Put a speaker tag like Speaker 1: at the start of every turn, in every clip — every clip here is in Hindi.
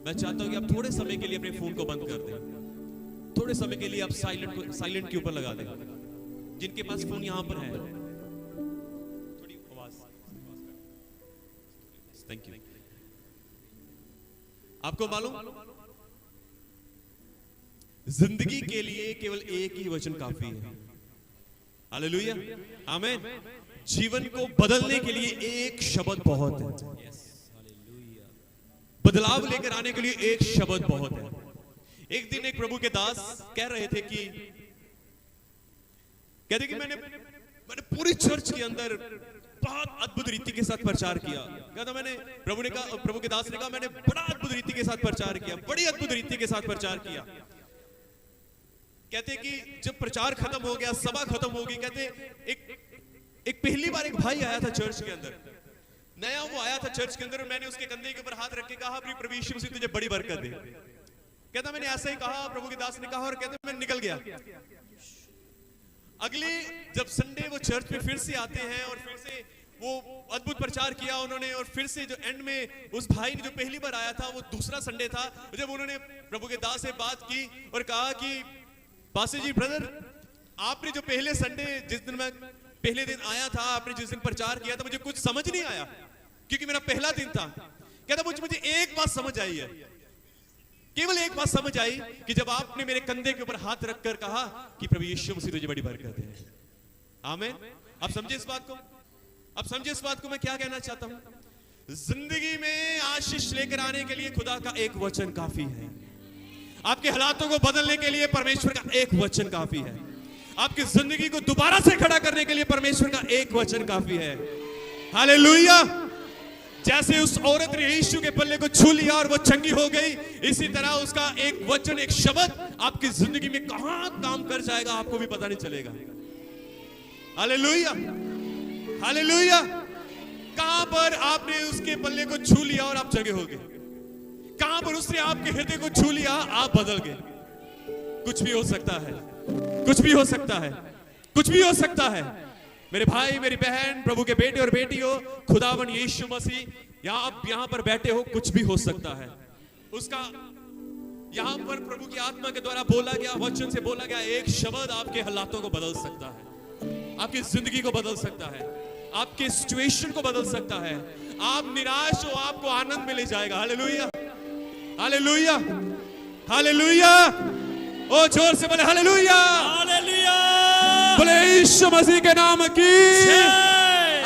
Speaker 1: मैं चाहता हूं कि आप थोड़े समय के लिए अपने फोन को बंद कर दें, थोड़े समय के लिए आप साइलेंट के ऊपर लगा दें। जिनके पास फोन यहां पर है, थोड़ी आवाज, थैंक यू। आपको मालूम, जिंदगी के लिए केवल एक ही वचन काफी है। हालेलुया, आमीन। जीवन को बदलने के लिए एक शब्द बहुत है। बदलाव लेकर आने के लिए एक शब्द बहुत है। एक दिन एक प्रभु के दास कह रहे थे कि कहते कि मैंने पूरी चर्च के अंदर बहुत अद्भुत रीति के साथ प्रचार किया। कहता मैंने, प्रभु के दास ने कहा मैंने बड़ा अद्भुत रीति के साथ प्रचार किया, बड़ी अद्भुत रीति के साथ प्रचार किया। कहते कि जब प्रचार खत्म हो गया, सभा खत्म हो गई, कहते एक पहली बार एक भाई आया था चर्च के अंदर, नया वो आया था चर्च के अंदर, और मैंने उसके कंधे के ऊपर हाथ रख के कहा प्रभु यीशु मसीह तुझे बड़ी बरकत दे। कहता मैंने ऐसा ही कहा, प्रभु के दास ने कहा, और कहते मैं निकल गया। अगले जब संडे वो चर्च में फिर से आते हैं और फिर से वो अद्भुत प्रचार किया उन्होंने, और फिर से जो एंड में उस भाई ने जो पहली बार आया था, वो दूसरा संडे था, जब उन्होंने प्रभु के दास से बात की और कहा कि पास्टर जी ब्रदर, आपने जो पहले संडे जिस दिन मैं पहले दिन आया था, आपने जिस दिन प्रचार किया था, मुझे कुछ समझ नहीं आया क्योंकि मेरा पहला दिन था। कहता मुझे एक बात समझ आई है, केवल एक बात समझ आई कि जब आपने मेरे कंधे के ऊपर हाथ रखकर कहा कि प्रभु यीशु मसीह तुझे बड़ी बरकत है। आमीन। आप समझे इस बात को? अब समझे इस बात को मैं क्या कहना चाहता हूं? जिंदगी में आशीष लेकर आने के लिए खुदा का एक वचन काफी है। आपके हालातों को बदलने के लिए परमेश्वर का एक वचन काफी है। आपकी जिंदगी को दोबारा से खड़ा करने के लिए परमेश्वर का एक वचन काफी है। हालेलुया। जैसे उस औरत ने यीशु के पल्ले को छू लिया और वो चंगी हो गई, इसी तरह उसका एक वचन, एक शब्द आपकी जिंदगी में कहां काम कर जाएगा आपको भी पता नहीं चलेगा। Hallelujah, hallelujah. कहां पर आपने उसके पल्ले को छू लिया और आप चंगे हो गए, कहां पर उसने आपके हृदय को छू लिया आप बदल गए। कुछ भी हो सकता है, कुछ भी हो सकता है, कुछ भी हो सकता है। मेरे भाई मेरी बहन, प्रभु के बेटे और बेटी हो, खुदावन यीशु मसीह आप यहां पर बैठे हो, कुछ भी हो सकता है। उसका यहां पर प्रभु की आत्मा के द्वारा बोला गया वचन से बोला गया एक शब्द आपके हालातों को बदल सकता है, आपकी जिंदगी को बदल सकता है, आपके सिचुएशन को बदल सकता है। आप निराश हो, आपको आनंद में ले जाएगा। Hallelujah, hallelujah, hallelujah. ओ जोर से बोले हालेलुया, हालेलुया। बोले यीशु मसीह के नाम की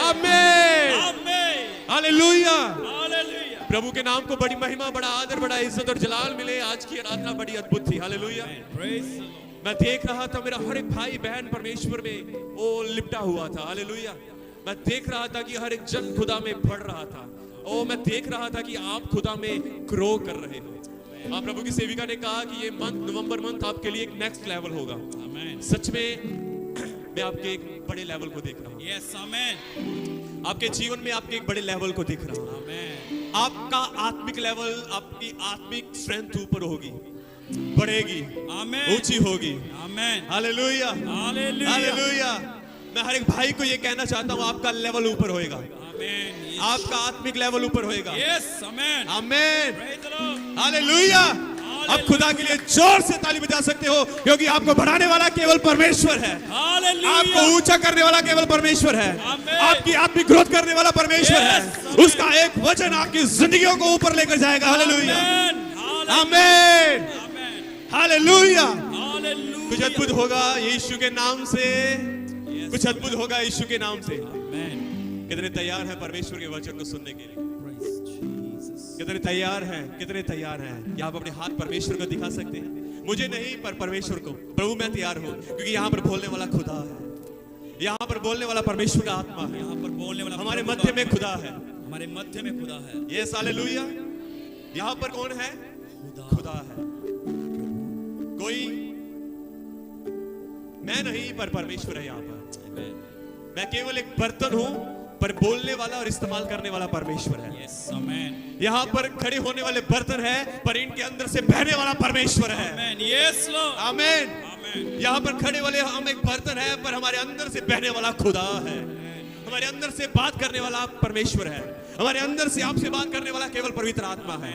Speaker 1: आमीन, आमीन, हालेलुया, हालेलुया। प्रभु के नाम को बड़ी महिमा, बड़ा आदर, बड़ा इज्जत और जलाल मिले। आज की आराधना बड़ी अद्भुत थी। हालेलुया। मैं देख रहा था मेरा हर एक भाई बहन परमेश्वर में वो लिपटा हुआ था। हालेलुया। मैं देख रहा था कि हर एक जन खुदा में बढ़ रहा था। ओ मैं देख रहा था कि आप खुदा में ग्रो कर रहे हो। आप प्रभु की सेविका ने कहा कि ये मंथ, नवंबर मंथ आपके लिए एक नेक्स्ट लेवल होगा। आमीन। सच में मैं आपके एक बड़े लेवल को देख रहा हूँ। यस, आमीन। आपके जीवन में आपके एक बड़े लेवल को देख रहा हूँ। आमीन। आपका आत्मिक लेवल, आपकी आत्मिक स्ट्रेंथ ऊपर होगी, बढ़ेगी, आमीन, ऊंची होगी। आमीन, हालेलुया, हालेलुया, हालेलुया। मैं हर एक भाई को ये कहना चाहता हूँ आपका लेवल ऊपर होएगा। आमीन। आपका आत्मिक लेवल ऊपर होएगा। यस, आमीन, आमीन, हालेलुया। आप खुदा के लिए जोर से ताली बजा सकते हो क्योंकि आपको बढ़ाने वाला केवल परमेश्वर है। हालेलुया। आपको ऊंचा करने वाला केवल परमेश्वर है। आपकी आत्मिक ग्रोथ करने वाला परमेश्वर है। उसका एक वचन आपकी जिंदगियों को ऊपर लेकर जाएगा। हालेलुया, आमीन, हालेलुया। कुछ अद्भुत होगा यीशु के नाम से, कुछ अद्भुत होगा यीशु के नाम से। कितने तैयार हैं परमेश्वर के वचन को सुनने के लिए? कितने तैयार हैं? कितने तैयार हैं? क्या आप अपने हाथ परमेश्वर को दिखा सकते हैं? मुझे नहीं पर परमेश्वर को। प्रभु मैं तैयार हूँ क्योंकि यहाँ पर बोलने वाला खुदा है, यहाँ पर बोलने वाला परमेश्वर का आत्मा है, यहाँ पर बोलने वाला हमारे मध्य में खुदा है, हमारे मध्य में खुदा है। ये हालेलुया। यहाँ पर कौन है? खुदा है। कोई मैं नहीं पर परमेश्वर है यहाँ पर। मैं केवल एक बर्तन हूँ पर बोलने वाला और इस्तेमाल करने वाला परमेश्वर है। यस, आमीन। यहाँ पर खड़े होने वाले बर्तन है पर इनके अंदर से बहने वाला परमेश्वर है। आमीन, यस लॉर्ड, आमीन, आमीन। यहाँ पर खड़े वाले हम एक बर्तन है पर हमारे अंदर से बहने वाला खुदा है। हमारे अंदर से बात करने वाला परमेश्वर है। हमारे अंदर से आपसे बात करने वाला केवल पवित्र आत्मा है।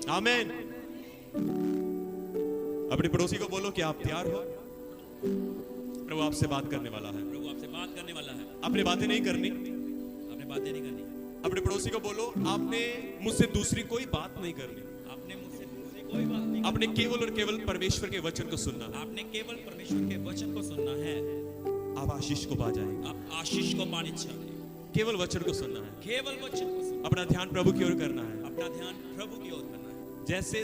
Speaker 1: आमीन। अपने पड़ोसी को बोलो कि आप तैयार हो, प्रभु आपसे बात करने वाला है।
Speaker 2: प्रभु आपसे बात करने वाला है।
Speaker 1: अपनी बातें नहीं करनी,
Speaker 2: आपने बातें नहीं करनी।
Speaker 1: अपने पड़ोसी को बोलो आपने मुझसे दूसरी कोई बात नहीं करनी,
Speaker 2: आपने मुझसे दूसरी कोई बात नहीं।
Speaker 1: आपने केवल और केवल परमेश्वर के वचन को सुनना है।
Speaker 2: आपने केवल परमेश्वर के वचन को सुनना है।
Speaker 1: आप आशीष को पा जाएंगे।
Speaker 2: आप आशीष को पाने चाहिए।
Speaker 1: केवल वचन को सुनना है,
Speaker 2: केवल वचन को सुनना।
Speaker 1: अपना ध्यान प्रभु की ओर करना है।
Speaker 2: अपना ध्यान प्रभु की ओर करना है।
Speaker 1: जैसे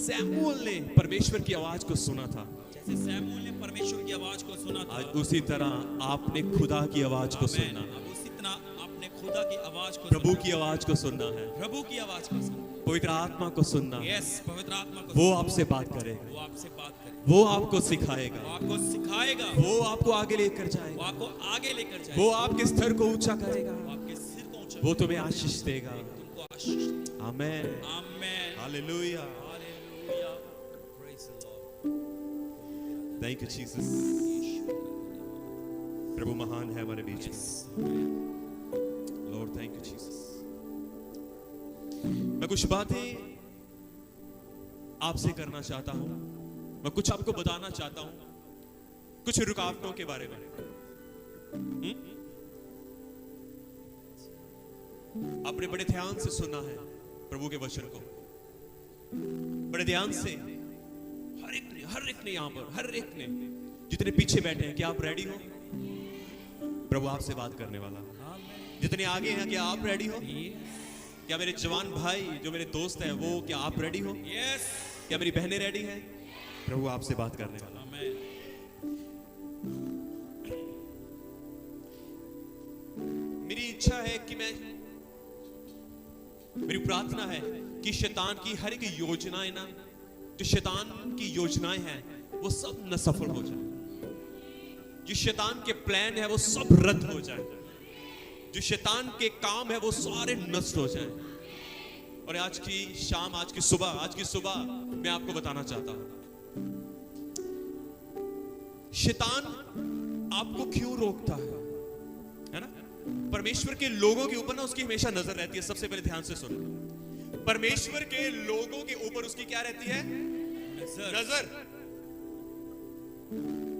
Speaker 1: सैमुअल ने परमेश्वर की आवाज को सुना था,
Speaker 2: जैसे सैमुअल ने परमेश्वर की आवाज को सुना था,
Speaker 1: आज उसी तरह आपने खुदा की आवाज को सुनना।
Speaker 2: अब उसी तरह आपने खुदा की आवाज को,
Speaker 1: प्रभु की आवाज को सुनना है,
Speaker 2: प्रभु की आवाज को सुनना,
Speaker 1: पवित्र आत्मा को सुनना है।
Speaker 2: यस, पवित्र आत्मा को।
Speaker 1: वो आपसे बात करेगा,
Speaker 2: वो आपसे बात करेगा,
Speaker 1: वो आपको सिखाएगा,
Speaker 2: वो आपको सिखाएगा,
Speaker 1: वो आपको आगे लेकर
Speaker 2: वो
Speaker 1: जाएगा,
Speaker 2: आपको आगे लेकर जाएगा,
Speaker 1: वो आपके स्तर को ऊंचा करेगा,
Speaker 2: वो आपके सिर को ऊंचा,
Speaker 1: वो तुम्हें आशीष देगा।
Speaker 2: तुमको आशीष देगा।
Speaker 1: Amen,
Speaker 2: amen,
Speaker 1: hallelujah,
Speaker 2: hallelujah, praise the lord.
Speaker 1: Thank you Jesus. प्रभु महान है हमारे बीच में। Lord thank you Jesus. मैं कुछ बातें आपसे करना चाहता हूं, मैं कुछ आपको बताना चाहता हूं, कुछ रुकावटों के बारे में। आपने बड़े ध्यान से सुना है प्रभु के वचन को, बड़े ध्यान से। हर एक ने यहां पर, हर एक ने, जितने पीछे बैठे हैं, क्या आप रेडी हो? प्रभु आपसे बात करने वाला। जितने आगे हैं, क्या आप रेडी हो? क्या मेरे जवान भाई जो मेरे दोस्त हैं, वो क्या आप रेडी हो?
Speaker 2: यस।
Speaker 1: क्या मेरी बहनें रेडी हैं? प्रभु आपसे बात करने वाला।
Speaker 2: आमेन।
Speaker 1: मेरी इच्छा है कि मेरी प्रार्थना है कि शैतान की हर एक योजनाएं ना, जो शैतान की योजनाएं हैं, वो सब न सफल हो जाए। जो शैतान के प्लान है वो सब रद्द हो जाए। जो शैतान के काम है वो सारे नष्ट हो जाए। और आज की शाम, आज की सुबह मैं आपको बताना चाहता हूं, शैतान आपको क्यों रोकता है ना? परमेश्वर के लोगों के ऊपर ना उसकी हमेशा नजर रहती है। सबसे पहले ध्यान से सुनो, परमेश्वर के लोगों के ऊपर उसकी क्या रहती है? नजर।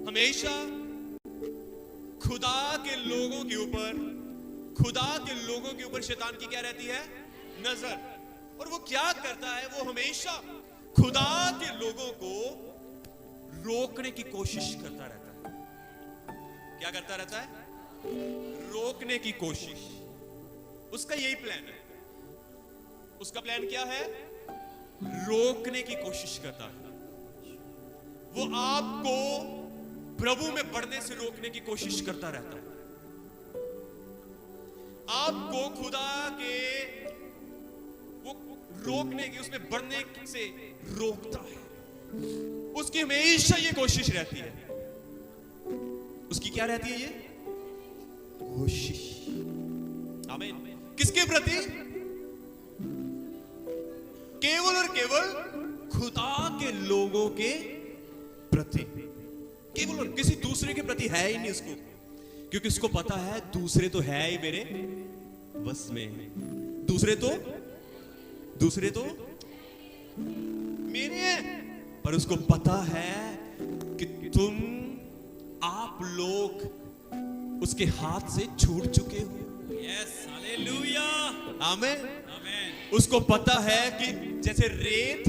Speaker 1: हमेशा खुदा के लोगों के ऊपर शैतान की क्या रहती है? नजर। और वो क्या करता है? वो हमेशा खुदा के लोगों को रोकने की कोशिश करता रहता है। क्या करता रहता है? रोकने की कोशिश। उसका यही प्लान है। उसका प्लान क्या है? रोकने की कोशिश करता है। वो आपको प्रभु में बढ़ने से रोकने की कोशिश करता रहता है। आपको खुदा के वो रोकने की, उसमें बढ़ने से रोकता है। उसकी हमेशा ये कोशिश रहती है। उसकी क्या रहती है? ये कोशिश। आमीन। किसके प्रति? केवल और केवल खुदा के लोगों के प्रति। केवल और किसी दूसरे के प्रति है ही नहीं उसको, क्योंकि उसको पता है दूसरे तो है ही मेरे बस में। दूसरे तो मेरे हैं। पर उसको पता है कि आप लोग उसके हाथ से छूट चुके हो।
Speaker 2: यस, हालेलुया,
Speaker 1: आमीन,
Speaker 2: आमीन।
Speaker 1: उसको पता है कि जैसे रेत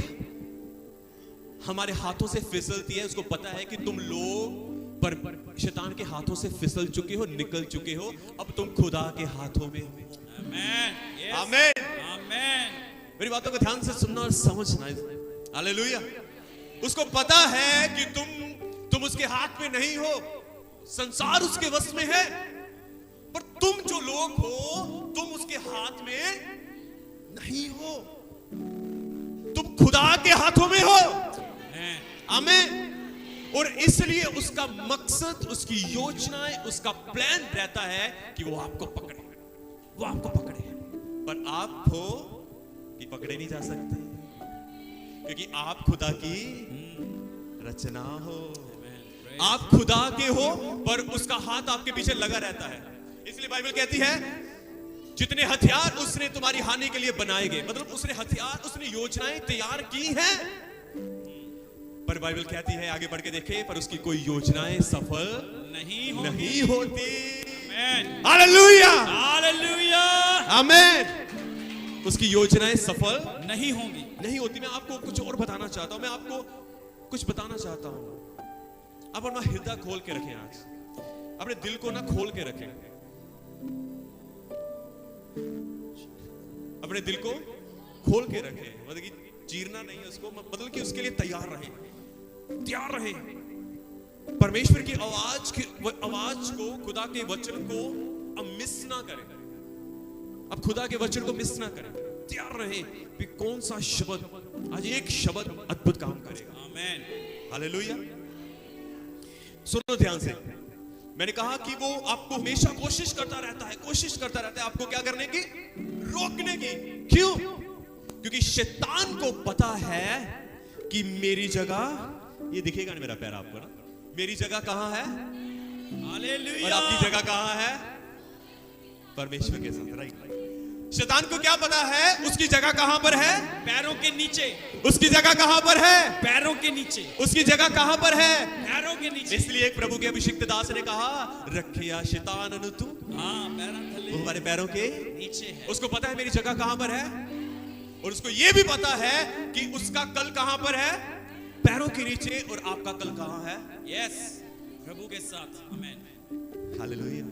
Speaker 1: हमारे हाथों से फिसलती है, उसको पता है कि तुम लोग पर शैतान के हाथों से फिसल चुके हो, निकल चुके हो। अब तुम खुदा के हाथों में हो।
Speaker 2: आमीन, यस,
Speaker 1: आमीन,
Speaker 2: आमीन।
Speaker 1: मेरी बातों को ध्यान से सुनना और समझना। हालेलुया। उसको पता है कि तुम उसके हाथ में नहीं हो, संसार उसके वश में है। पर तुम जो लोग हो, तुम उसके हाथ में नहीं हो, तुम खुदा के हाथों में हो। आमीन। और इसलिए उसका मकसद, उसकी योजनाएं, उसका प्लान रहता है कि वो आपको पकड़े, वो आपको पकड़े। पर आप हो कि पकड़े नहीं जा सकते, क्योंकि आप खुदा की रचना हो। आप खुदा के हो, पर उसका हाथ आपके पीछे लगा रहता है। इसलिए बाइबल कहती है जितने हथियार उसने तुम्हारी हानि के लिए बनाए गए, मतलब उसने हथियार, उसने योजनाएं तैयार की हैं, पर बाइबल कहती है, आगे बढ़ के देखे, पर उसकी कोई योजनाएं सफल नहीं होती। हालेलुया,
Speaker 2: हालेलुया,
Speaker 1: आमीन। उसकी योजनाएं सफल
Speaker 2: नहीं होंगी,
Speaker 1: नहीं होती। मैं आपको कुछ और बताना चाहता हूं, मैं आपको कुछ बताना चाहता हूं। आप अपना हृदय खोल के रखें, आज अपने दिल को ना खोल के रखें, अपने दिल को खोल के रखें, मतलब कि चीरना नहीं उसको, मतलब कि उसके लिए तैयार रहे। परमेश्वर की आवाज को, खुदा के वचन को अब मिस ना करें, अब खुदा के वचन को मिस ना करें, तैयार रहे कि कौन सा शब्द, आज एक शब्द अद्भुत काम करेगा।
Speaker 2: आमीन,
Speaker 1: हालेलुया। सुनो ध्यान से, मैंने कहा कि वो आपको हमेशा कोशिश करता रहता है आपको क्या करने की, रोकने की। क्यों? क्योंकि शैतान को पता है कि मेरी जगह, ये दिखेगा ना मेरा पैर आपको ना, मेरी जगह कहां है,
Speaker 2: हालेलुया,
Speaker 1: और आपकी जगह कहां है, परमेश्वर के साथ। राइट। शैतान को क्या पता है उसकी जगह कहां पर है,
Speaker 2: पैरों के नीचे,
Speaker 1: उसकी जगह कहां पर है,
Speaker 2: पैरों के नीचे,
Speaker 1: उसकी जगह कहां पर है,
Speaker 2: पैरों के नीचे।
Speaker 1: इसलिए एक प्रभु के अभिषिक्त दास ने कहा, रखिया शैतान अनु तू,
Speaker 2: हाँ, पैरों थले,
Speaker 1: वो हमारे पैरों के
Speaker 2: नीचे है।
Speaker 1: उसको पता है मेरी जगह कहां पर है, और उसको यह भी पता है कि उसका कल कहां पर है, पैरों के नीचे, और आपका कल कहां है,
Speaker 2: यस, प्रभु के साथ। आमीन,
Speaker 1: हालेलुया,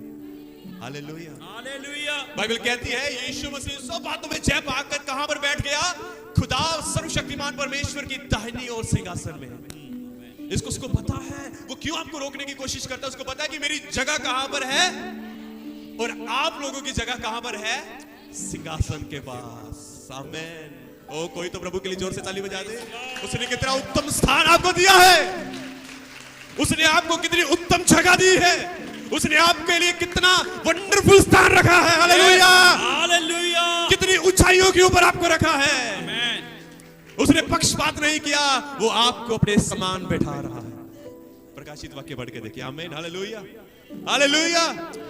Speaker 1: हालेलुया,
Speaker 2: हालेलुया।
Speaker 1: बाइबल कहती है यीशु मसीह सब बातों में जय पाकर कहां पर बैठ गया, खुदा सर्वशक्तिमान परमेश्वर की दाहिनी ओर सिंहासन में। इसको उसको पता है, वो क्यों आपको रोकने की कोशिश करता है, उसको पता है कि मेरी जगह कहां पर है, और आप लोगों की जगह कहां पर है, सिंहासन के पास। आमीन। ओ, कोई तो प्रभु के लिए जोर से ताली बजा दे। उसने कितना उत्तम स्थान आपको दिया है, उसने आपको कितनी उत्तम जगह दी है, उसने आपके लिए कितना वंडरफुल स्थान रखा है। हालेलुया,
Speaker 2: हालेलुया,
Speaker 1: कितनी ऊंचाइयों के ऊपर आपको रखा है।
Speaker 2: आमीन।
Speaker 1: उसने पक्षपात नहीं किया, वो आपको अपने समान बैठा रहा है। प्रकाशित वाक्य पढ़ के देखिए। आमीन, हालेलुया, हालेलुया।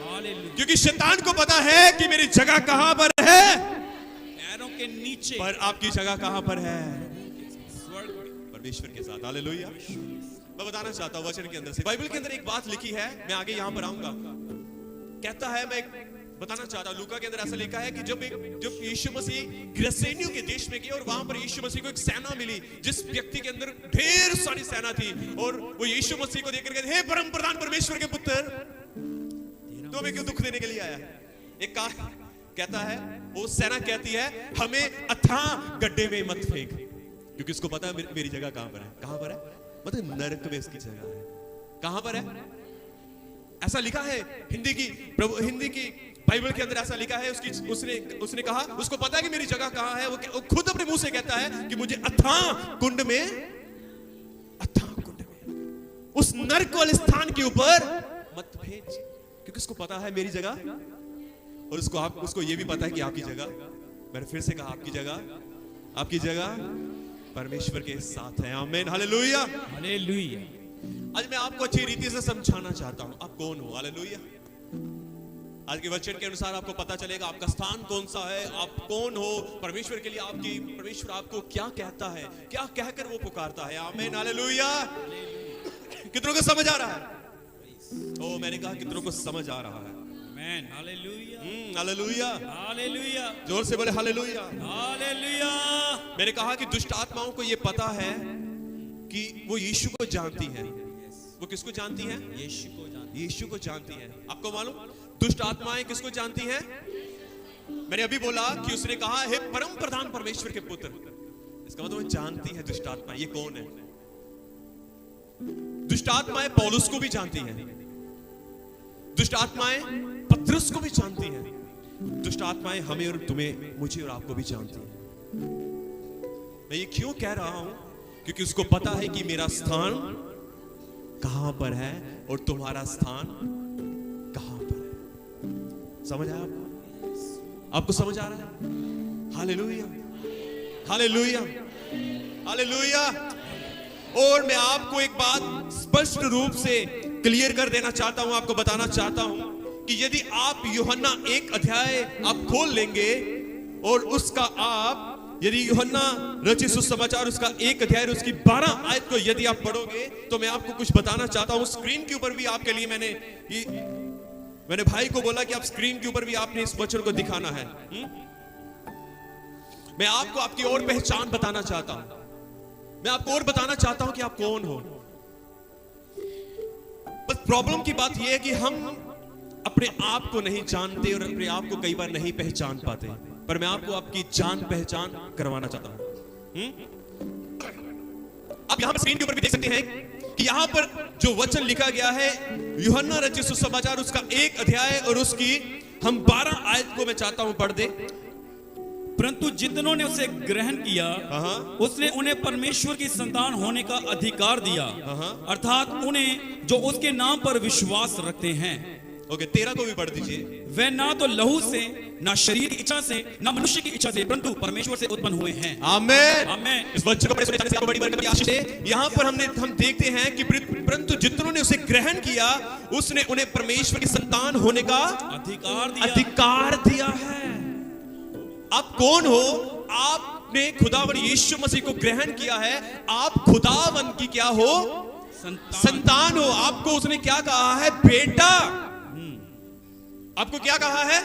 Speaker 2: हालेलुया,
Speaker 1: क्योंकि शैतान को पता है कि मेरी जगह कहां पर है,
Speaker 2: पैरों के नीचे,
Speaker 1: पर आपकी जगह कहां पर है,
Speaker 2: स्वर्ग में।
Speaker 1: परमेश्वर के साथ। हालेलुया। मैं बताना चाहता हूं वचन के अंदर से, बाइबल के अंदर एक बात लिखी है, मैं आगे यहां पर आऊंगा। कहता है, मैं बताना चाहता हूं, लूका के अंदर ऐसा लिखा है कि जब यीशु मसीह गिरसेनियों के देश में गए, और वहां पर यीशु मसीह को एक सेना मिली, जिस व्यक्ति के अंदर ढेर सारी सेना थी, और वो यीशु मसीह को देखकर कहते, हे परम प्रधान परमेश्वर के पुत्र, तो हमें क्यों दुख देने के लिए आया। एक कहता है, वो सेना कहती है, हमें अथाह गड्ढे में मत फेंक, क्योंकि उसको पता है मेरी जगह कहां पर है। कहां पर है, मतलब नरक में उसकी जगह है। कहां पर है, ऐसा लिखा है हिंदी की बाइबल के अंदर ऐसा लिखा है। उसने कहा, उसको पता है कि मेरी जगह कहां है। वो खुद अपने मुंह से कहता है कि मुझे अथाह कुंड में, उस नरक वाले स्थान के ऊपर मत भेज, क्योंकि उसको पता है मेरी जगह, और उसको ये भी पता है कि आपकी जगह, मैंने फिर से कहा, आपकी जगह परमेश्वर के साथ है। आमीन, हालेलुया,
Speaker 2: हालेलुया।
Speaker 1: आज मैं आपको अच्छी रीति से समझाना चाहता हूं, आप कौन हो। हालेलुया। आज के वचन के अनुसार आपको पता चलेगा आपका स्थान कौन सा है, आप कौन हो परमेश्वर के लिए, परमेश्वर आपको क्या कहता है, क्या कहकर वो पुकारता है। आमीन, हालेलुया। कितनों को समझ आ रहा है? ओ, मैंने कहा कितनों को समझ आ रहा है।
Speaker 2: आमीन, हालेलुया,
Speaker 1: हालेलुया,
Speaker 2: हालेलुया,
Speaker 1: जोर से बोले हालेलुया,
Speaker 2: हालेलुया।
Speaker 1: मैंने कहा कि दुष्ट आत्माओं को ये पता है कि वो यीशु को जानती है। वो किसको जानती है? यीशु को जानती है। आपको मालूम दुष्ट आत्माएं किसको जानती हैं? मैंने अभी बोला कि उसने कहा, हे परम प्रधान परमेश्वर के पुत्र, इसका मतलब जानती है दुष्ट आत्मा। ये कौन है? दुष्ट आत्माएं पौलुस को भी जानती हैं, दुष्ट आत्माएं पतरस को भी जानती हैं, दुष्ट आत्माएं हमें और तुम्हें, मुझे और आपको भी जानती हैं। मैं ये क्यों कह रहा हूं? क्योंकि उसको पता है कि मेरा स्थान कहां पर है और तुम्हारा स्थान कहां पर है। समझ आया आपको समझ आ रहा है? Hallelujah, hallelujah, hallelujah. और मैं आपको एक बात स्पष्ट रूप से क्लियर कर देना चाहता हूं, आपको बताना चाहता हूं कि यदि आप यूहन्ना 1 अध्याय आप खोल लेंगे और उसका आप यदि यूहन्ना रचित सुसमाचार उसका 1 अध्याय और उसकी 12 आयत को यदि आप पढ़ोगे तो मैं आपको कुछ बताना चाहता हूं। स्क्रीन के ऊपर भी आपके लिए मैंने भाई को बोला कि आप स्क्रीन के ऊपर भी आपने इस वचन को दिखाना है। मैं आपको आपकी और पहचान बताना चाहता हूं। मैं आपको और बताना चाहता हूं कि आप कौन हो। बस प्रॉब्लम की बात यह है कि हम अपने आप को नहीं जानते और अपने आप को कई बार नहीं पहचान पाते, पर मैं आपको आपकी जान पहचान करवाना चाहता हूं। आप यहां पर स्क्रीन के ऊपर भी देख सकते हैं कि यहां पर जो वचन लिखा गया है यूहन्ना रचित सुसमाचार उसका 1 अध्याय और उसकी हम 12 आयत को मैं चाहता हूं पढ़ दे।
Speaker 2: परंतु जितनों ने उसे ग्रहण किया उसने उन्हें परमेश्वर की संतान होने का अधिकार दिया, अर्थात उन्हें जो उसके नाम पर विश्वास रखते हैं।
Speaker 1: ओके, 13 को भी पढ़ दीजिए।
Speaker 2: वे ना तो लहू से, ना शरीर की इच्छा से, ना मनुष्य की इच्छा से, परंतु परमेश्वर से उत्पन्न हुए हैं। आमीन, आमीन।
Speaker 1: इस वचन को पढ़ने से आपको बड़ी बरकत की आशीष है। यहाँ पर हम देखते हैं कि परंतु जितनों ने उसे ग्रहण किया उसने उन्हें परमेश्वर की संतान होने का अधिकार दिया है। आप कौन हो? आपने खुदावन यीशु मसीह को ग्रहण किया है। आप खुदावन की क्या हो? संतान हो। आपको उसने क्या कहा है? बेटा। आपको क्या कहा है?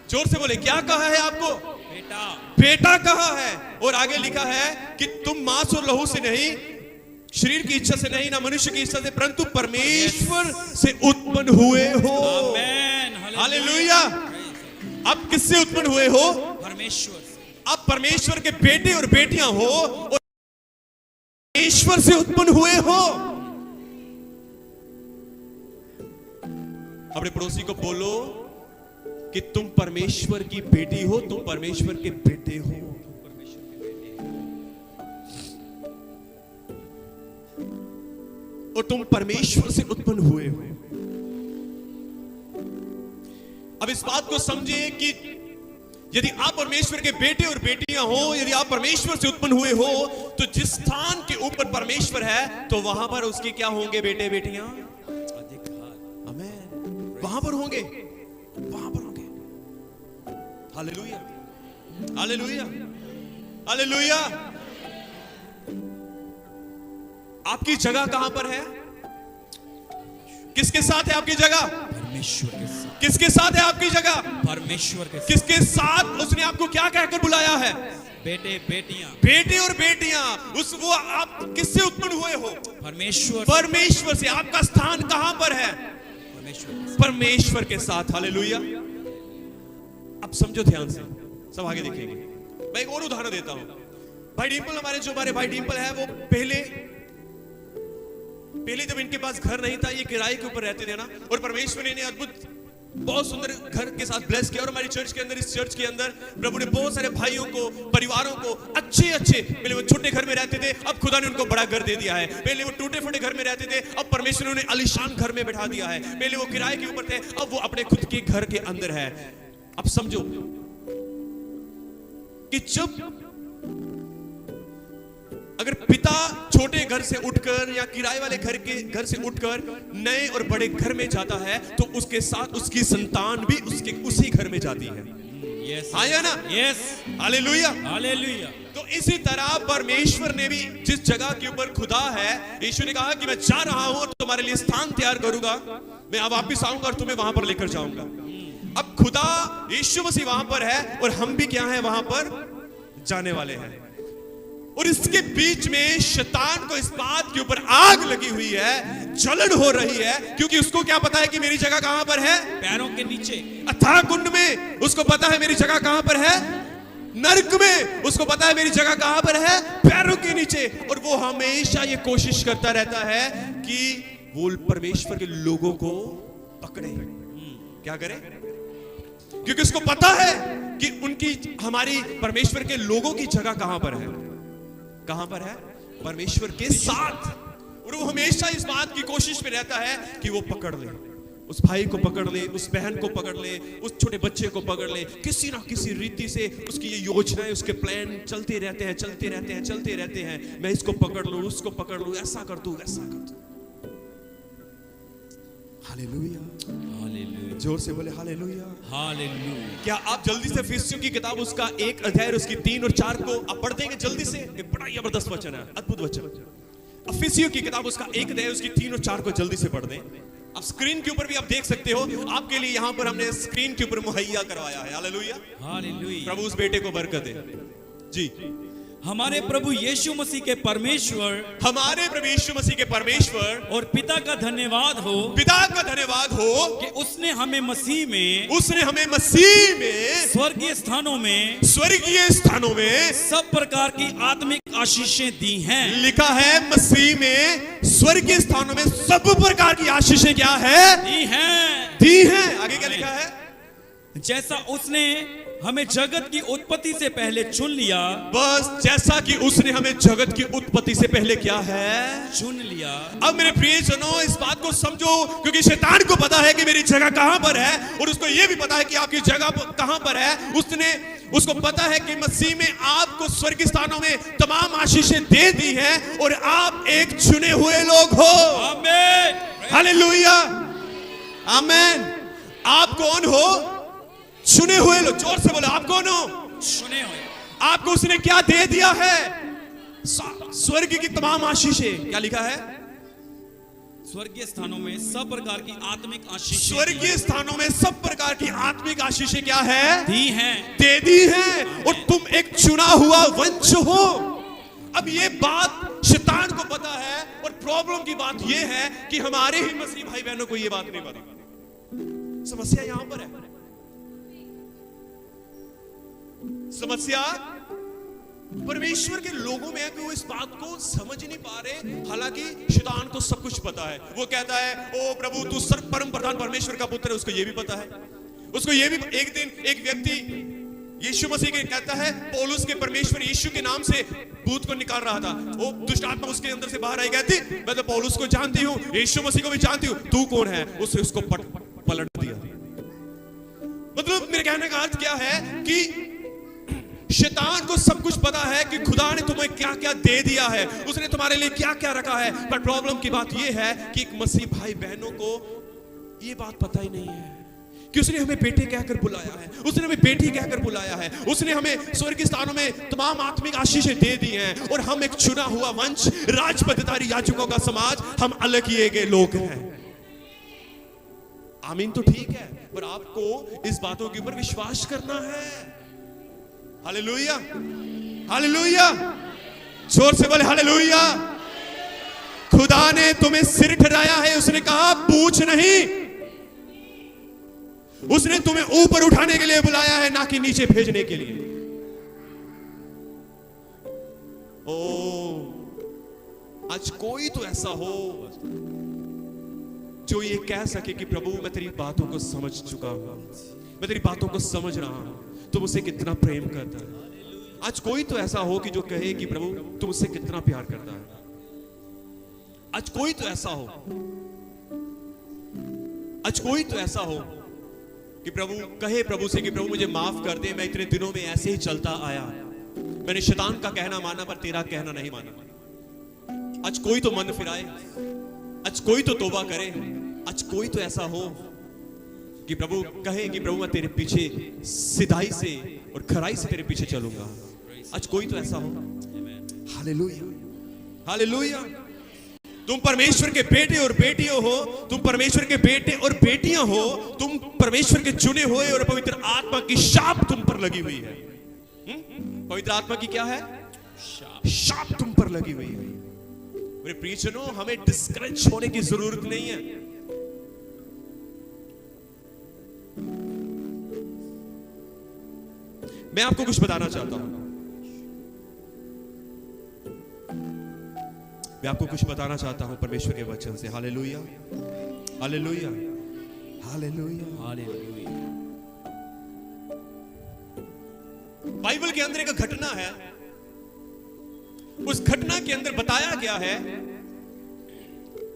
Speaker 1: जोर से बोले, क्या कहा है आपको? बेटा। बेटा कहा है। और आगे लिखा है कि तुम मांस और लहू से नहीं, शरीर की इच्छा से नहीं, ना मनुष्य की इच्छा से, परंतु परमेश्वर से उत्पन्न हुए हो। हालेलुया। आप किससे उत्पन्न हुए हो? परमेश्वर से। आप परमेश्वर के बेटे और बेटियां हो और परमेश्वर से उत्पन्न हुए हो। अपने पड़ोसी को बोलो कि तुम परमेश्वर की बेटी हो, तुम परमेश्वर के बेटे हो। और तुम परमेश्वर से उत्पन्न हुए हो। अब इस बात को समझिए कि यदि आप परमेश्वर के बेटे और बेटियां हो, यदि आप परमेश्वर से उत्पन्न हुए हो, तो जिस स्थान के ऊपर परमेश्वर है तो वहां पर उसके क्या होंगे? बेटे बेटियां वहां पर होंगे, वहां पर होंगे। Hallelujah, hallelujah, hallelujah. आपकी जगह कहां पर है? किसके साथ है आपकी जगह? परमेश्वर के साथ। किसके साथ है आपकी जगह? परमेश्वर के साथ। किसके साथ? उसने आपको क्या कहकर बुलाया है? बेटे बेटियां। बेटे और बेटियां। वो आप किससे उत्पन्न हुए हो? परमेश्वर। परमेश्वर से। आपका स्थान कहां पर है? परमेश्वर के साथ। हालेलुया। अब समझो ध्यान से, सब आगे देखेंगे। मैं एक और उदाहरण देता हूं। भाई डिंपल, हमारे भाई डिंपल है, वो पहले जब इनके पास घर नहीं था, ये किराए के ऊपर रहते थे ना, और परमेश्वर ने इन्हें अद्भुत बहुत सुंदर घर के साथ ब्लेस किया। और हमारी चर्च के अंदर, इस चर्च के अंदर प्रभु ने बहुत सारे भाइयों को, परिवारों को अच्छे पहले वो छोटे घर में रहते थे, अब खुदा ने उनको बड़ा घर दे दिया है। पहले वो टूटे फूटे घर में रहते थे, अब परमेश्वर ने उन्हें आलीशान घर में बैठा दिया है। पहले वो किराए के ऊपर थे, अब वो अपने खुद के घर के अंदर है। अब समझो कि जब अगर पिता छोटे घर से उठकर या किराए वाले घर से उठकर नए और बड़े घर में जाता है, तो उसके साथ उसकी संतान भी उसी घर में जाती है। यस, आया ना? Yes, hallelujah, hallelujah. तो इसी तरह परमेश्वर ने भी जिस जगह के ऊपर खुदा है, यीशु ने कहा कि मैं जा रहा हूं और तुम्हारे लिए स्थान तैयार करूंगा, मैं अब वापिस आऊंगा और तुम्हें वहां पर लेकर जाऊंगा। अब खुदा यीशु मसीह वहां पर है और हम भी क्या है? वहां पर जाने वाले हैं। और इसके बीच में शैतान को इस बात के ऊपर आग लगी हुई है, जलन हो रही है, क्योंकि उसको क्या पता है कि मेरी जगह कहां पर है? पैरों के नीचे। अथाह कुंड में उसको पता है मेरी जगह कहां पर है? नरक में उसको पता है मेरी जगह कहां पर है? पैरों के नीचे। और वो हमेशा ये कोशिश करता रहता है कि वो परमेश्वर के लोगों को पकड़े। क्या करे? क्योंकि उसको पता है कि उनकी, हमारी परमेश्वर के लोगों की जगह कहां पर है? कहां पर है? परमेश्वर के साथ। और वो हमेशा इस बात की कोशिश में रहता है कि वो पकड़ ले, उस भाई को पकड़ ले, उस बहन को पकड़ ले, उस छोटे बच्चे को पकड़ ले। किसी ना किसी रीति से उसकी ये योजनाएं, उसके प्लान चलते रहते हैं, चलते रहते हैं, चलते रहते हैं। मैं इसको पकड़ लूं, उसको पकड़ लूं, ऐसा कर दूं, वैसा कर दूं। हालेलुया,
Speaker 2: हालेलुया,
Speaker 1: जोर से बोले हालेलुया।
Speaker 2: हालेलुया।
Speaker 1: क्या आप जल्दी से इफिसियों की किताब उसका 1 अध्याय और उसकी 3 और 4 को आप पढ़ देंगे जल्दी से? एक बड़ा जबरदस्त वचन है, अद्भुत वचन। इफिसियों की किताब उसका 1 अध्याय उसकी 3 और 4 को जल्दी से पढ़ दें। अब स्क्रीन के ऊपर भी आप देख सकते हो, आपके लिए यहाँ पर हमने स्क्रीन के ऊपर मुहैया करवाया है। Hallelujah,
Speaker 2: hallelujah.
Speaker 1: प्रभु उस बेटे को बरकत दे। जी,
Speaker 2: हमारे प्रभु यीशु मसीह के परमेश्वर,
Speaker 1: हमारे प्रभु यीशु मसीह के परमेश्वर
Speaker 2: और पिता का धन्यवाद हो,
Speaker 1: पिता का धन्यवाद हो
Speaker 2: कि उसने हमें मसीह में,
Speaker 1: उसने हमें मसीह में
Speaker 2: स्वर्गीय स्थानों में,
Speaker 1: स्वर्गीय स्थानों में
Speaker 2: सब प्रकार की आत्मिक आशीषें दी हैं।
Speaker 1: लिखा है मसीह में स्वर्गीय स्थानों में सब प्रकार की आशीषें क्या है?
Speaker 2: दी हैं।
Speaker 1: दी हैं। आगे क्या लिखा है?
Speaker 2: जैसा उसने हमें जगत की उत्पत्ति से पहले चुन लिया,
Speaker 1: बस जैसा कि उसने हमें जगत की उत्पत्ति से पहले क्या है?
Speaker 2: चुन लिया।
Speaker 1: अब मेरे प्रियजनों, इस बात को समझो, क्योंकि शैतान को पता है कि मेरी जगह कहां पर है, और उसको यह भी पता है कि आपकी जगह कहां पर है। उसको पता है कि मसीह में आपको स्वर्गीय स्थानों में तमाम आशीषें दे दी हैं, और आप एक चुने हुए लोग हो।
Speaker 2: आमीन,
Speaker 1: हालेलुया, आमीन। आप कौन हो? चुने हुए लोग। जोर से बोलो, आप कौन हो?
Speaker 2: चुने हुए।
Speaker 1: आपको उसने क्या दे दिया है? स्वर्ग की तमाम आशीषें। क्या लिखा है?
Speaker 2: स्वर्गीय स्थानों में सब प्रकार की आत्मिक आशीषें,
Speaker 1: स्वर्गीय स्थानों में सब प्रकार की आत्मिक आशीषें क्या है?
Speaker 2: दी हैं,
Speaker 1: दे दी हैं, और तुम एक चुना हुआ वंश हो। अब ये बात शैतान को पता है, और प्रॉब्लम की बात ये है कि हमारे ही मसीह भाई बहनों को ये बात नहीं पता। समस्या यहां पर है। समस्या परमेश्वर के लोगों में है कि वो इस बात को समझ नहीं पा रहे। हालांकि शैतान को सब कुछ पता है। वो कहता है, ओ प्रभु तू सर्व परम प्रधान परमेश्वर का पुत्र है। उसको ये भी पता है। उसको ये भी, एक दिन एक व्यक्ति यीशु मसीह के कहता है, पौलुस के परमेश्वर यीशु के नाम से भूत को निकाल रहा था। वो दुष्ट आत्मा उसके अंदर से बाहर आई, कहती मैं तो पौलुस को जानती हूँ, यीशु मसीह को भी जानती हूँ, तू कौन है? उसने उसको पलट दिया। मतलब मेरे कहने का अर्थ क्या है कि शैतान को सब कुछ पता है कि खुदा ने तुम्हें क्या क्या दे दिया है, उसने तुम्हारे लिए क्या क्या रखा है। पर प्रॉब्लम की बात यह है कि एक मसीह भाई बहनों को यह बात पता ही नहीं है कि उसने हमें बेटे कहकर बुलाया है, उसने हमें बेटी कहकर बुलाया है, उसने हमें स्वर्गीय स्थानों में तमाम आत्मिक आशीषें दे दी हैं, और हम एक चुना हुआ वंश, राजपदधारी याजकों का समाज, हम अलग किए गए लोग हैं। आमीन तो ठीक है, पर आपको इस बातों के ऊपर विश्वास करना है। हालेलुया, हालेलुया, जोर से बोले हालेलुया। खुदा ने तुम्हें सिर ठहराया है। उसने कहा पूछ नहीं, उसने तुम्हें ऊपर उठाने के लिए बुलाया है, ना कि नीचे भेजने के लिए। ओ, आज कोई तो ऐसा हो जो ये कह सके कि प्रभु मैं तेरी बातों को समझ चुका हूं, मैं तेरी बातों को समझ रहा हूं, तुम मुझसे कितना प्रेम करता है। आज कोई तो ऐसा हो कि जो कहे कि प्रभु तुम मुझसे कितना प्यार करता है। आज कोई तो ऐसा हो, आज कोई तो ऐसा हो कि प्रभु कहे प्रभु से कि प्रभु मुझे माफ कर दे, मैं इतने दिनों में ऐसे ही चलता आया, मैंने शैतान का कहना माना पर तेरा कहना नहीं माना। आज कोई तो मन फिराए, आज कोई तो तौबा करे, आज कोई तो ऐसा हो कि प्रभु कहे कि प्रभु मैं तेरे पीछे सिधाई से और खराई से तेरे पीछे चलूंगा। आज कोई तो ऐसा हो। Hallelujah, hallelujah. तुम परमेश्वर के बेटे और बेटियां हो, तुम परमेश्वर के बेटे और बेटियां हो, तुम परमेश्वर के चुने हुए, और पवित्र आत्मा की शाप तुम पर लगी हुई है। पवित्र आत्मा की क्या है? शाप तुम पर लगी हुई है। मेरे प्रियजनों, हमें डिस्करेज होने की जरूरत नहीं है। मैं आपको कुछ बताना चाहता हूं, मैं आपको कुछ बताना चाहता हूं परमेश्वर के वचन से। Hallelujah, hallelujah, hallelujah,
Speaker 2: hallelujah.
Speaker 1: Bible के अंदर एक घटना है, उस घटना के अंदर बताया गया है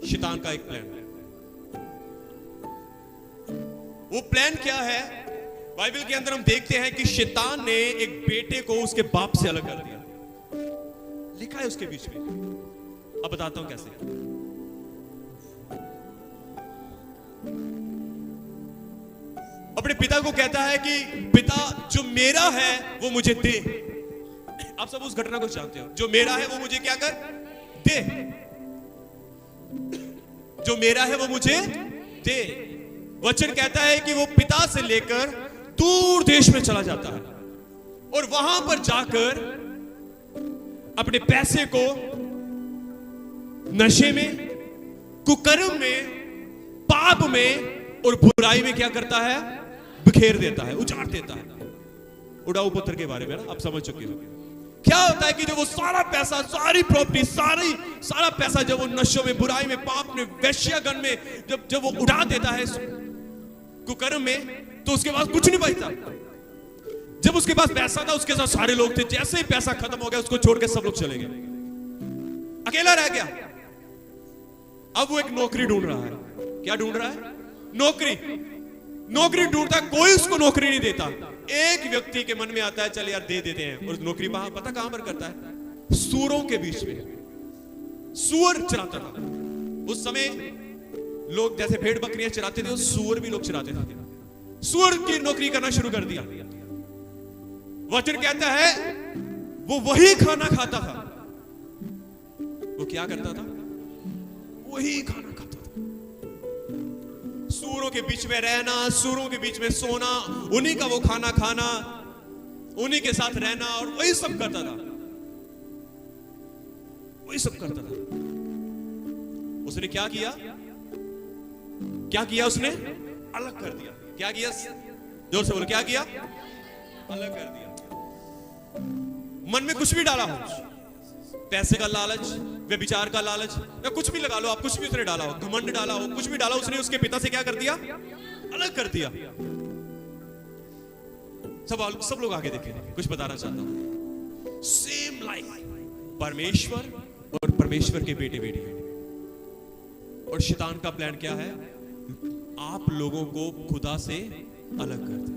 Speaker 1: शैतान का एक प्लान। वो प्लान क्या है? बाइबल के अंदर हम देखते हैं कि शैतान ने एक बेटे को उसके बाप से अलग कर दिया। लिखा है उसके बीच में। अब बताता हूं कैसे। अपने पिता को कहता है कि पिता जो मेरा है वो मुझे दे। आप सब उस घटना को जानते हो, जो मेरा है वो मुझे क्या कर दे, जो मेरा है वो मुझे दे। वचन कहता है कि वो पिता से लेकर दूर देश में चला जाता है और वहां पर जाकर अपने पैसे को नशे में, कुकर्म में, पाप में और बुराई में क्या करता है, बिखेर देता है, उजाड़ देता है। उड़ाऊ पुत्र के बारे में ना आप समझ चुके हो। क्या होता है कि जब वो सारा पैसा, सारी प्रॉपर्टी, सारा पैसा जब वो नशों में, बुराई में, पाप में, वैश्यागण में जब वो उड़ा देता है कुकर्म में, तो उसके पास कुछ नहीं बचता। जब उसके पास पैसा था उसके साथ सारे लोग थे, जैसे ही पैसा खत्म हो गया उसको छोड़ के सब लोग चले गए, अकेला रह गया। अब वो एक नौकरी ढूंढ रहा है। क्या ढूंढ रहा है? नौकरी ढूंढता है, कोई उसको नौकरी नहीं देता। एक व्यक्ति के मन में आता है चल यार दे देते हैं, और नौकरी पता कहां पर करता है? सूरों के बीच में सूअर चराता था। उस समय लोग जैसे भेड़ बकरियां चराते थे, सूअर भी लोग चराते थे। सूअर की नौकरी करना शुरू कर दिया। वचन कहता है वो वही खाना खाता था। वो क्या करता था? वही खाना खाता था। सूरों के बीच में रहना, सूरों के बीच में सोना, उन्हीं का वो खाना खाना, उन्हीं के साथ रहना, और वही सब करता था, वही सब करता था। उसने क्या किया? क्या किया उसने? अलग कर दिया। क्या किया? जोर से बोलो, क्या किया? अलग कर दिया। मन में कुछ भी डाला हो, पैसे का लालच, व्यभिचार का लालच, या कुछ भी लगा लो आप, कुछ भी उसने डाला हो, घमंड डाला हो, कुछ भी डाला, उसने उसके पिता से क्या कर दिया? अलग कर दिया। सब लोग आगे देखें, कुछ बताना चाहता हूं। सेम लाइफ, परमेश्वर और परमेश्वर के बेटे बेटी हैं। और शैतान का प्लान क्या है? आप लोगों को खुदा से अलग कर दे।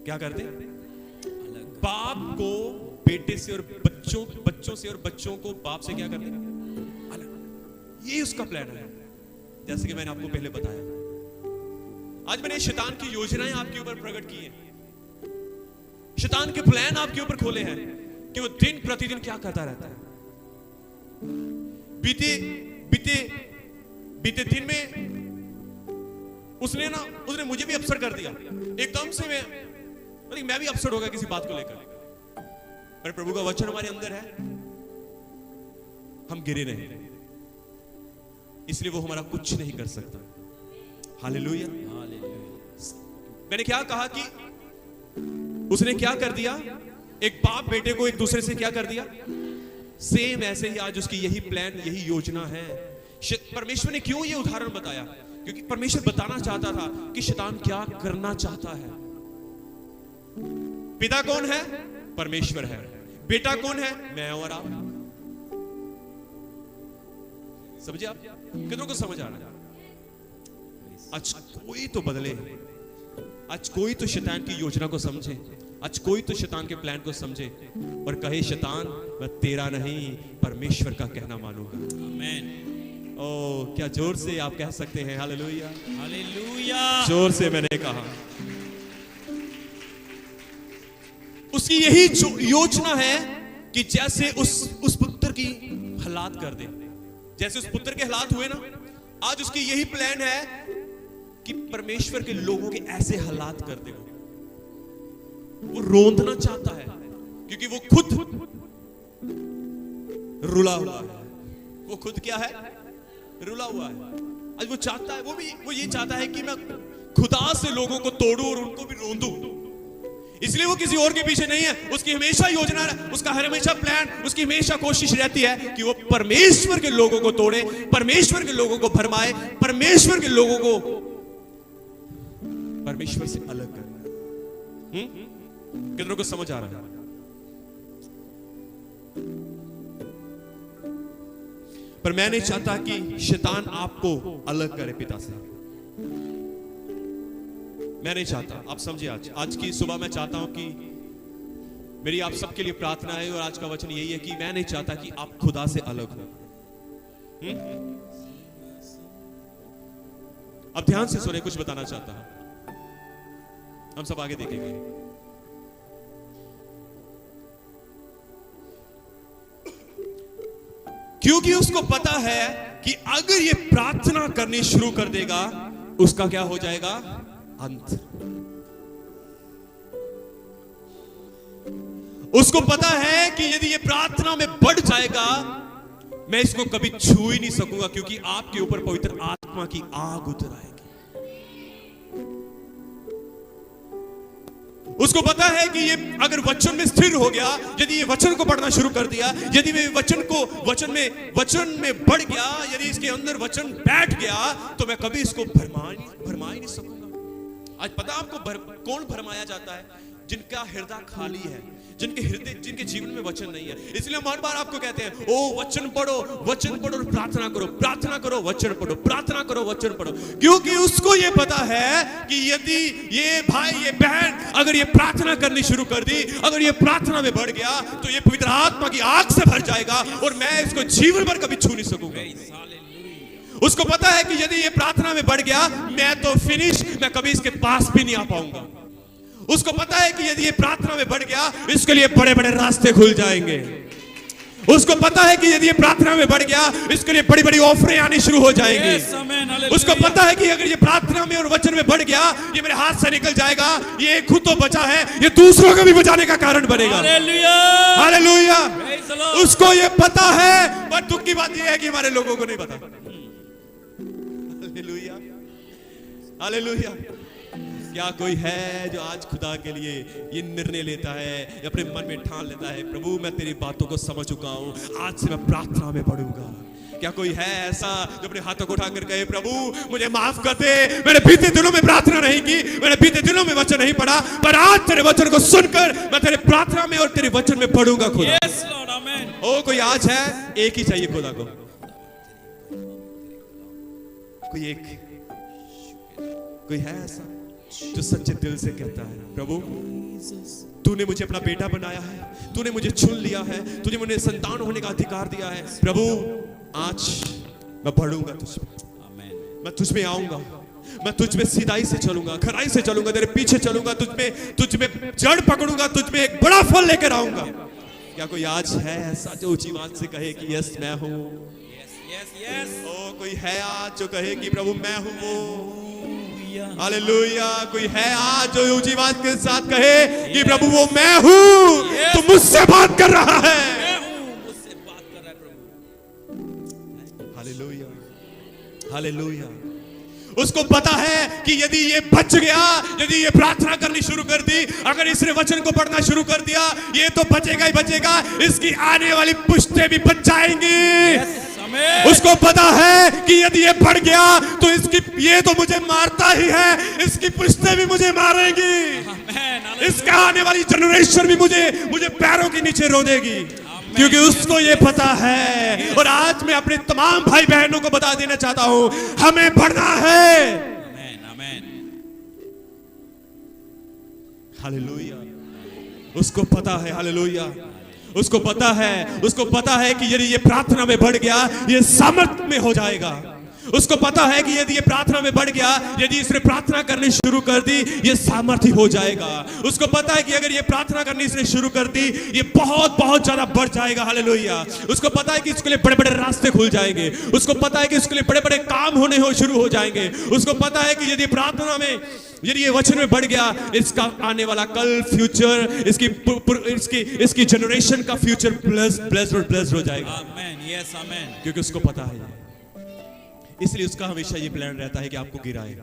Speaker 1: क्या कर दे? अलग। बाप को बेटे से, और बच्चों से, और बच्चों को बाप से क्या कर दे? अलग। ये उसका प्लान है, जैसे कि मैंने आपको पहले बताया। आज मैंने शैतान की योजनाएं आपके ऊपर प्रकट की हैं, शैतान के प्लान आपके ऊपर खोले हैं कि वो दिन प्रतिदिन क्या करता रहता है। बीते दिन में उसने मुझे भी अपसेट कर दिया। एकदम से मैं भी अपसेट हो गया किसी बात को लेकर। पर प्रभु का वचन हमारे अंदर है, हम गिरे नहीं, इसलिए वो हमारा कुछ नहीं कर सकता। हालेलुया। मैंने क्या कहा कि उसने क्या कर दिया? एक बाप बेटे को एक दूसरे से क्या कर दिया? सेम ऐसे ही आज उसकी यही प्लान, यही योजना है। परमेश्वर ने क्यों ये उदाहरण बताया? क्योंकि परमेश्वर बताना चाहता था कि शैतान क्या करना चाहता है। पिता कौन है? परमेश्वर है। बेटा कौन है? मैं और आप। समझे आप? कितनों को समझ आ रहा है? आज कोई तो बदले, आज कोई तो शैतान की योजना को समझे, आज कोई तो शैतान के प्लान को समझे और कहे शैतान मैं तेरा नहीं परमेश्वर का कहना मानूंगा। आमीन। ओ क्या जोर से आप कह सकते हैं हालेलुया, हालेलुया। जोर से मैंने कहा। उसकी यही योजना है कि जैसे उस पुत्र की हालात कर दे, जैसे उस पुत्र के हालात हुए ना, आज उसकी यही प्लान है कि परमेश्वर के लोगों के ऐसे हालात कर दे। वो रोंदना चाहता है क्योंकि वो खुद रुला हुआ है। वो खुद क्या है? रुला हुआ है। आज वो चाहता है, वो ये चाहता है कि मैं खुदा से लोगों को तोड़ूं और उनको भी रोंदूं। इसलिए वो किसी और के पीछे नहीं है। उसकी हमेशा योजना, उसका हमेशा प्लान, उसकी हमेशा कोशिश रहती है कि वो परमेश्वर के लोगों को तोड़े, परमेश्वर के लोगों को भरमाए, परमेश्वर के लोगों को परमेश्वर से अलग करना। कितनों को समझ आ रहा है? पर मैं नहीं चाहता कि शैतान आपको अलग करे पिता से। मैं नहीं चाहता, आप समझिए। आज की सुबह मैं चाहता हूं कि मेरी आप सबके लिए प्रार्थना है और आज का वचन यही है कि मैं नहीं चाहता कि आप खुदा से अलग हो। अब ध्यान से सुने, कुछ बताना चाहता हूं। हम सब आगे देखेंगे। क्योंकि उसको पता है कि अगर ये प्रार्थना करनी शुरू कर देगा, उसका क्या हो जाएगा? अंत। उसको पता है कि यदि ये प्रार्थना में बढ़ जाएगा, मैं इसको कभी छू ही नहीं सकूंगा, क्योंकि आपके ऊपर पवित्र आत्मा की आग उतर आएगी। उसको पता है कि ये अगर वचन में स्थिर हो गया, यदि ये वचन को पढ़ना शुरू कर दिया, यदि वे वचन में बढ़ गया, यदि इसके अंदर वचन बैठ गया, तो मैं कभी इसको भरमा ही नहीं सकूंगा। आज पता आपको कौन भरमाया जाता है? जिनका हृदय खाली है, जिनके जीवन में वचन नहीं है। इसलिए हम हर बार आपको कहते हैं, ओ वचन पढ़ो और प्रार्थना करो, वचन पढ़ो, प्रार्थना करो, वचन पढ़ो। क्योंकि उसको ये पता है कि यदि ये भाई, ये बहन अगर ये प्रार्थना करनी शुरू कर दी, अगर ये प्रार्थना में बढ़ गया, तो ये पवित्र आत्मा की आग से भर जाएगा और मैं इसको जीवन भर कभी छू नहीं सकूंगा। उसको पता है कि यदि ये प्रार्थना में बढ़ गया, मैं तो फिनिश, मैं कभी इसके पास भी नहीं आ पाऊंगा। उसको पता है कि यदि ये प्रार्थना में बढ़ गया, इसके लिए बड़े बड़े रास्ते खुल जाएंगे। उसको पता है कि यदि ये प्रार्थना में बढ़ गया, इसके लिए बड़ी बड़ी ऑफरें आनी शुरू हो जाएंगी। उसको पता है कि अगर ये प्रार्थना में और वचन में बढ़ गया, ये मेरे हाथ से निकल जाएगा, ये खुद तो बचा है, ये दूसरों को भी बचाने का कारण बनेगा। हालेलुया। उसको ये पता है, पर दुख की बात ये है कि हमारे लोगों को नहीं पता। Hallelujah, hallelujah. क्या कोई है जो आज खुदा के लिए ये निर्णय लेता है, अपने मन में ठान लेता है, प्रभु मैं तेरी बातों को समझ चुका हूं, आज से मैं प्रार्थना में बढ़ूंगा? क्या कोई है ऐसा जो अपने हाथों को उठाकर कहे, प्रभु मुझे माफ कर दे, मैंने बीते दिनों में प्रार्थना नहीं की, मैंने बीते दिनों में वचन नहीं पढ़ा, पर आज तेरे वचन को सुनकर मैं तेरे प्रार्थना में और तेरे वचन में पढ़ूंगा खुदा।
Speaker 2: Yes, Lord, amen.
Speaker 1: ओ कोई आज है, एक ही चाहिए खुदा को, कोई है ऐसा जो सच्चे दिल से कहता है, प्रभु तूने मुझे अपना बेटा बनाया है, तूने मुझे चुन लिया है, तूने मुझे संतान होने का अधिकार दिया है, प्रभु आज मैं बढ़ूंगा तुझ में, मैं तुझ में आऊंगा, मैं तुझ में सीधाई से चलूंगा, खराई से चलूंगा, तेरे पीछे चलूंगा, तुझ में जड़ पकड़ूंगा, तुझ में एक बड़ा फल लेकर आऊंगा। क्या कोई आज है ऐसा जो ऊंची आवाज से कहे कि यस मैं हूं? ओ कोई है आज जो कहे कि प्रभु मैं हूं वो? हालेलुया। कोई है आज जो ऊंची आवाज के साथ कहे कि प्रभु वो मैं हूं, तो मुझसे बात कर रहा है। Hallelujah, hallelujah. उसको पता है कि यदि ये बच गया, यदि ये प्रार्थना करनी शुरू कर दी, अगर इसने वचन को पढ़ना शुरू कर दिया, ये तो बचेगा ही बचेगा, इसकी आने वाली पुश्तें भी बच जाएंगी। उसको पता है कि यदि ये बढ़ गया तो ये तो मुझे मारता ही है, इसकी पुश्तें भी मुझे मारेंगी, इसका आने वाली जनरेशन भी मुझे पैरों के नीचे रो देगी, क्योंकि उसको ये पता है। और आज मैं अपने तमाम भाई बहनों को बता देना चाहता हूं, हमें बढ़ना है। हालेलुया। उसको पता है, हालेलुया, उसको पता है कि यदि ये प्रार्थना में बढ़ गया, ये सामर्थ में हो जाएगा। उसको पता है कि यदि ये प्रार्थना में बढ़ गया, यदि इसने प्रार्थना करनी शुरू कर दी, ये सामर्थ्य हो जाएगा। उसको पता है कि अगर ये प्रार्थना करनी इसने शुरू कर दी, ये बहुत बहुत ज्यादा बढ़ जाएगा। हालेलुया। उसको पता है कि इसके लिए बड़े बड़े रास्ते खुल जाएंगे। उसको पता है कि इसके लिए बड़े बड़े काम होने शुरू हो जाएंगे। उसको पता है कि यदि प्रार्थना में, यदि ये वचन में बढ़ गया, इसका आने वाला कल, फ्यूचर, इसकी जनरेशन का फ्यूचर ब्लेस्ड हो जाएगा। आमेन, यस आमेन। क्योंकि उसको पता है, इसलिए उसका हमेशा ये प्लान रहता है कि आपको गिराए।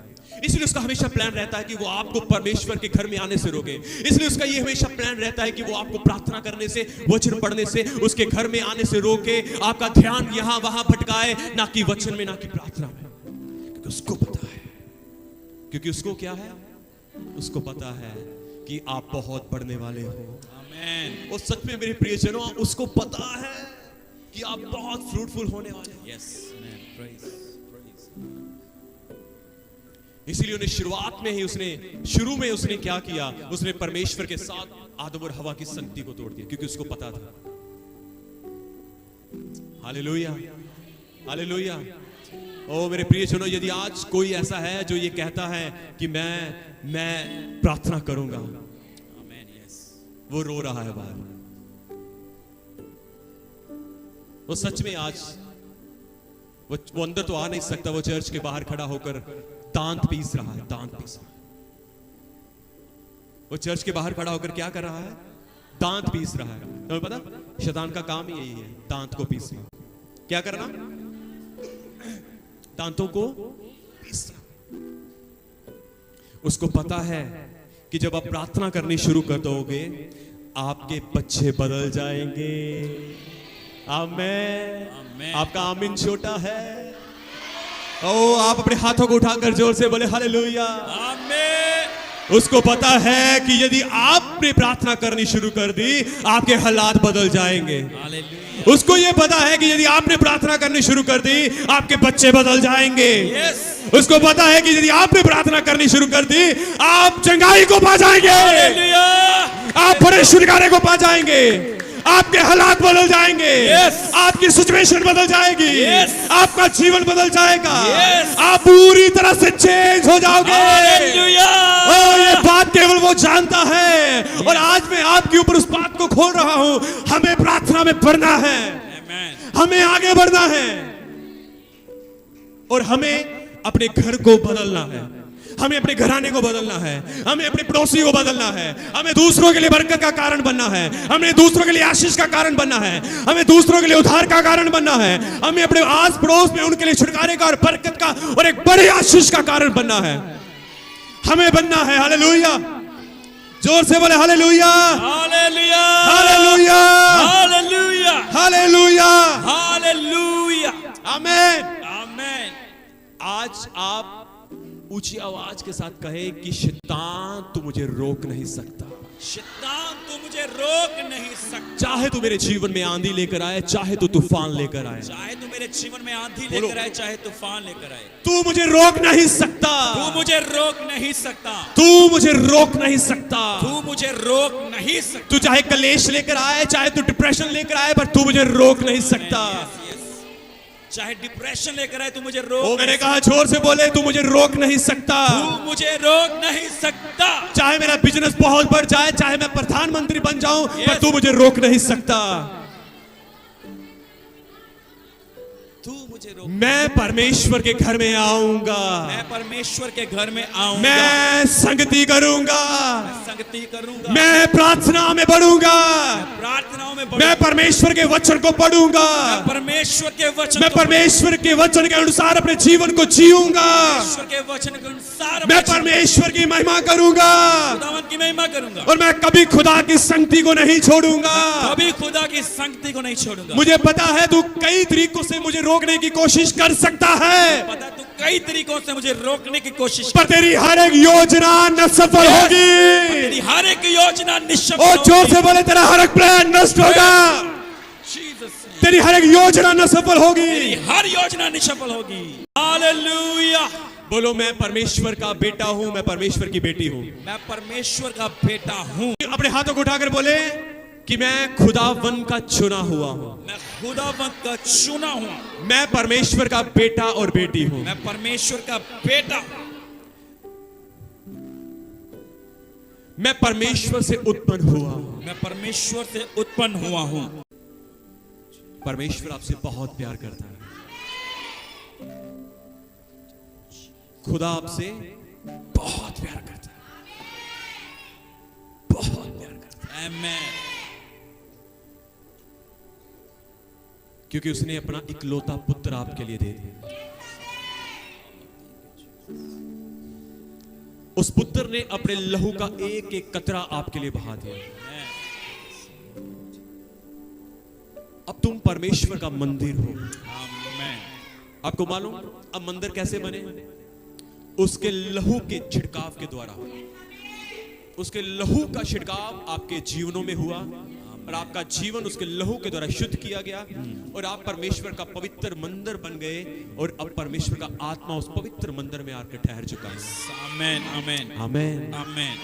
Speaker 1: इसलिए उसका हमेशा प्लान रहता है कि वो आपको परमेश्वर के घर में आने से रोके। इसलिए उसका ये हमेशा प्लान रहता है कि वो आपको प्रार्थना करने से, वचन पढ़ने से, उसके घर में आने से रोके, आपका ध्यान यहां वहां भटकाए, ना कि वचन में, ना कि प्रार्थना में। क्योंकि उसको पता है, क्योंकि उसको क्या है, उसको पता है कि आप बहुत बढ़ने वाले हो। आमीन। और सच में मेरे प्रियजनों, उसको पता है कि आप बहुत फ्रूटफुल होने वाले हो। यस, इसीलिए उन्हें शुरू में उसने क्या किया, उसने परमेश्वर के साथ आदम और हवा की संगति को तोड़ दिया, क्योंकि उसको पता था। Hallelujah, hallelujah. ओ मेरे प्रिय सुनो, यदि आज कोई ऐसा है जो ये कहता है कि मैं प्रार्थना करूंगा, वो रो रहा है बाहर। वो सच में आज वो अंदर तो आ नहीं सकता, वो चर्च के बाहर खड़ा होकर दांत पीस रहा है, दांत पीस रहा है। वो चर्च के बाहर खड़ा होकर क्या कर रहा है? दांत पीस रहा है। तुम्हें पता, शैतान का काम ही यही है, दांत को पीसना। क्या करना? दांतों को पीसना। उसको पता है कि जब आप प्रार्थना करनी शुरू कर दोगे, आपके बच्चे बदल जाएंगे। आमीन। आपका आमीन छोटा है। ओ, आप अपने हाथों को उठाकर जोर से बोले हालेलुया। आमीन। उसको पता है कि यदि आपने प्रार्थना करनी शुरू कर दी, आपके हालात बदल जाएंगे। हालेलुया। उसको यह पता है कि यदि आपने प्रार्थना करनी शुरू कर दी, आपके बच्चे बदल जाएंगे। उसको पता है कि यदि आपने प्रार्थना करनी शुरू कर दी, आप चंगाई को पा जाएंगे, आप बड़े छुटकारे को पा जाएंगे, आपके हालात बदल जाएंगे, आपकी सिचुएशन बदल जाएगी, आपका जीवन बदल जाएगा, आप पूरी तरह से चेंज हो जाओगे। और ये बात केवल वो जानता है, और आज मैं आपके ऊपर उस बात को खोल रहा हूं। हमें प्रार्थना में बढ़ना है, हमें आगे बढ़ना है, और हमें अपने घर को बदलना है, हमें अपने घराने को बदलना है, हमें अपने पड़ोसी को बदलना है, हमें दूसरों के लिए बरकत का कारण बनना है, हमें दूसरों के लिए आशीष का कारण बनना है, हमें दूसरों के लिए उद्धार का कारण बनना है, हमें अपने आस पड़ोस में उनके लिए छुटकारे का और बरकत का और एक बड़े आशीष का कारण बनना है। हमें बनना है। हालेलुया। जोर से बोले hallelujah, hallelujah, hallelujah, hallelujah, hallelujah, hallelujah. आमीन, आमीन। आज आप ऊंची आवाज के साथ कहे कि शैतान तू मुझे रोक नहीं सकता, शैतान तू मुझे रोक नहीं सकता। चाहे तू मेरे जीवन में आंधी लेकर आए, चाहे तू तूफान लेकर आए, चाहे तू मेरे जीवन में आंधी लेकर आए, चाहे तूफान लेकर आए, तू मुझे रोक नहीं सकता, तू मुझे रोक नहीं सकता, तू मुझे रोक नहीं सकता, तू मुझे रोक नहीं सकता। तू चाहे कलेश लेकर आए, चाहे तू डिप्रेशन लेकर आए, पर तू मुझे रोक नहीं सकता। चाहे डिप्रेशन लेकर आए, तू मुझे रोक। मैंने कहा जोर से बोले, तू मुझे रोक नहीं सकता, तू मुझे रोक नहीं सकता। चाहे मेरा बिजनेस बहुत बढ़ जाए, चाहे मैं प्रधानमंत्री बन जाऊं, पर तू मुझे रोक नहीं सकता। तू मुझे रोक। मैं परमेश्वर के घर में आऊंगा, मैं परमेश्वर के घर में आऊंगा, मैं संगति करूंगा, मैं संगति करूंगा, मैं प्रार्थना में बढ़ूंगा, प्रार्थनाओं में बढ़ूंगा, मैं परमेश्वर के वचन को पढ़ूंगा, मैं परमेश्वर के वचन, मैं परमेश्वर के वचन के अनुसार अपने जीवन को जीऊंगा, परमेश्वर के वचन के अनुसार मैं परमेश्वर की महिमा करूंगा, खुदावंद की महिमा करूंगा, और मैं कभी खुदा की संगति को नहीं छोड़ूंगा, कभी खुदा की संगति को नहीं छोड़ूंगा। मुझे पता है तू कई तरीकों से मुझे रोकने की कोशिश कर सकता है, पता तू कई तरीकों से मुझे रोकने की कोशिश, पर तेरी हर एक योजना न सफल होगी, तेरी हर एक योजना निष्फल होगी। जोर से बोले, तेरा हर एक प्लान नष्ट होगा, तेरी हर एक योजना न सफल होगी, तेरी हर योजना निष्फल होगी। हालेलुया। बोलो, मैं परमेश्वर का बेटा हूं, मैं परमेश्वर की बेटी हूं, मैं परमेश्वर का बेटा हूं। अपने हाथों को उठाकर बोले कि मैं खुदावन का चुना हुआ हूं, मैं खुदावन का चुना हुआ, मैं परमेश्वर का बेटा और बेटी हूं, मैं परमेश्वर का बेटा हूं, मैं परमेश्वर से उत्पन्न हुआ हूं, मैं परमेश्वर से उत्पन्न हुआ हूं। परमेश्वर आपसे बहुत प्यार करता है, खुदा आपसे बहुत प्यार करता है, बहुत प्यार करता है। आमीन। क्योंकि उसने अपना इकलौता पुत्र आपके लिए दे दिया। उस पुत्र ने अपने लहू का एक एक कतरा आपके लिए बहा दिया। अब तुम परमेश्वर का मंदिर हो। आपको मालूम अब मंदिर कैसे बने? उसके लहू के छिड़काव के द्वारा। उसके लहू का छिड़काव आपके जीवनों में हुआ और आपका जीवन उसके लहू के द्वारा शुद्ध किया गया और आप परमेश्वर का पवित्र मंदिर बन गए और अब परमेश्वर का आत्मा उस पवित्र मंदिर में आकर ठहर चुका है। आमीन, आमीन, आमीन, आमीन।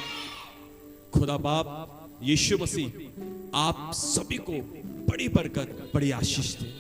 Speaker 1: खुदा बाप यीशु मसीह आप सभी को बड़ी बरकत, बड़ी आशीष दे।